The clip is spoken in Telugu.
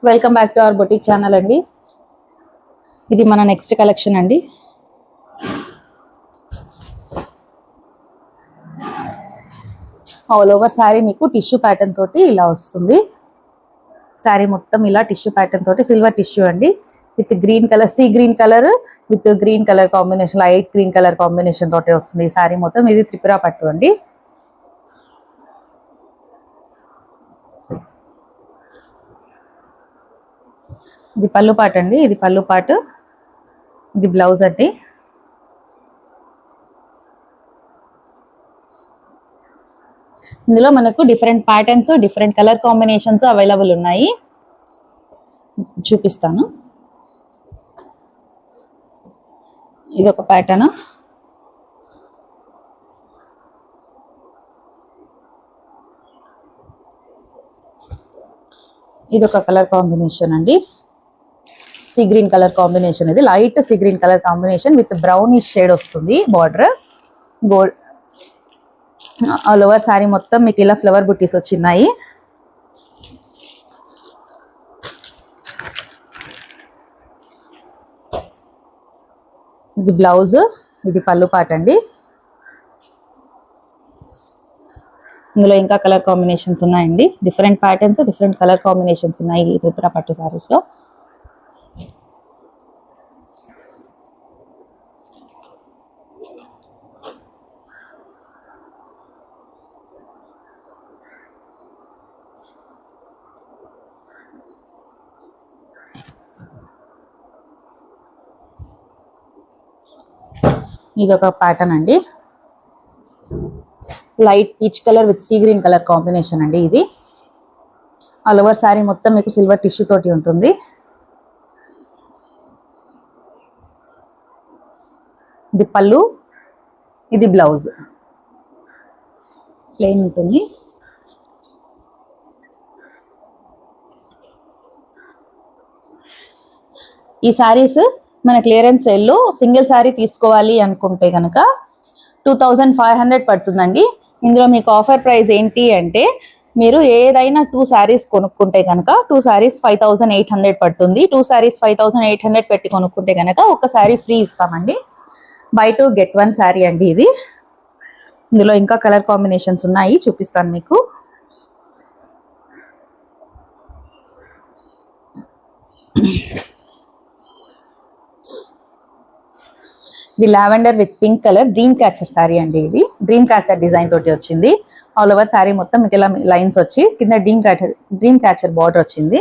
Welcome back to our boutique channel అండి. ఇది మన నెక్స్ట్ కలెక్షన్ అండి. ఆల్ ఓవర్ సారీ మీకు టిష్యూ ప్యాటర్న్ తోటి ఇలా వస్తుంది. సారీ మొత్తం ఇలా టిష్యూ ప్యాటర్న్ తోటి సిల్వర్ టిష్యూ అండి. With green colour, see green colour with green colour combination, light green colour combination తోటి వస్తుంది ఈ సారీ మొత్తం. ఇది త్రిపుర పట్టు అండి. ఇది పళ్ళు పాటు అండి. ఇది పళ్ళు పాటు, ఇది బ్లౌజ్ అండి. ఇందులో మనకు different patterns, different colour combinations available ఉన్నాయి. చూపిస్తాను. ఇది ఒక ప్యాటర్న్, ఇది ఒక కలర్ కాంబినేషన్ అండి. సీ గ్రీన్ కలర్ కాంబినేషన్, ఇది light sea green colour combination with brownish shade వస్తుంది. Border gold, all over saree మొత్తం మీకు ఇలా ఫ్లవర్ బుట్టీస్ వచ్చినాయి. ఇది బ్లౌజ్, ఇది పళ్ళు పాట అండి. ఇందులో ఇంకా కలర్ కాంబినేషన్స్ ఉన్నాయండి. Different patterns, different colour combinations ఉన్నాయి ఈ త్రిపుర పట్టు సారీస్ లో. ఇది ఒక ప్యాటర్న్ అండి. Light peach colour with sea green colour combination అండి. ఇది ఆల్ ఓవర్ సారీ మొత్తం మీకు సిల్వర్ టిష్యూ తోటి ఉంటుంది. ఇది పళ్ళు, ఇది బ్లౌజ్ ప్లెయిన్ ఉంటుంది. ఈ సారీస్ మన క్లియరెన్స్ సేల్లో సింగిల్ సారీ తీసుకోవాలి అనుకుంటే కనుక 2500 పడుతుందండి. ఇందులో మీకు ఆఫర్ ప్రైస్ ఏంటి అంటే, మీరు ఏదైనా 2 సారీస్ కొనుక్కుంటే కనుక 2 సారీస్ 5800 పడుతుంది. 2 సారీస్ 5800 పెట్టి కొనుక్కుంటే కనుక ఒక సారీ ఫ్రీ ఇస్తామండి. బై 2 get 1 సారీ అండి ఇది. ఇందులో ఇంకా కలర్ కాంబినేషన్స్ ఉన్నాయి, చూపిస్తాను మీకు. ఇది lavender with pink colour dream catcher sorry అండి. ఇది డ్రీమ్ క్యాచర్ డిజైన్ తోటి వచ్చింది. ఆల్ ఓవర్ సారీ మొత్తం మీకు ఇలా లైన్స్ వచ్చి కింద డ్రీమ్ క్యాచర్ బార్డర్ వచ్చింది.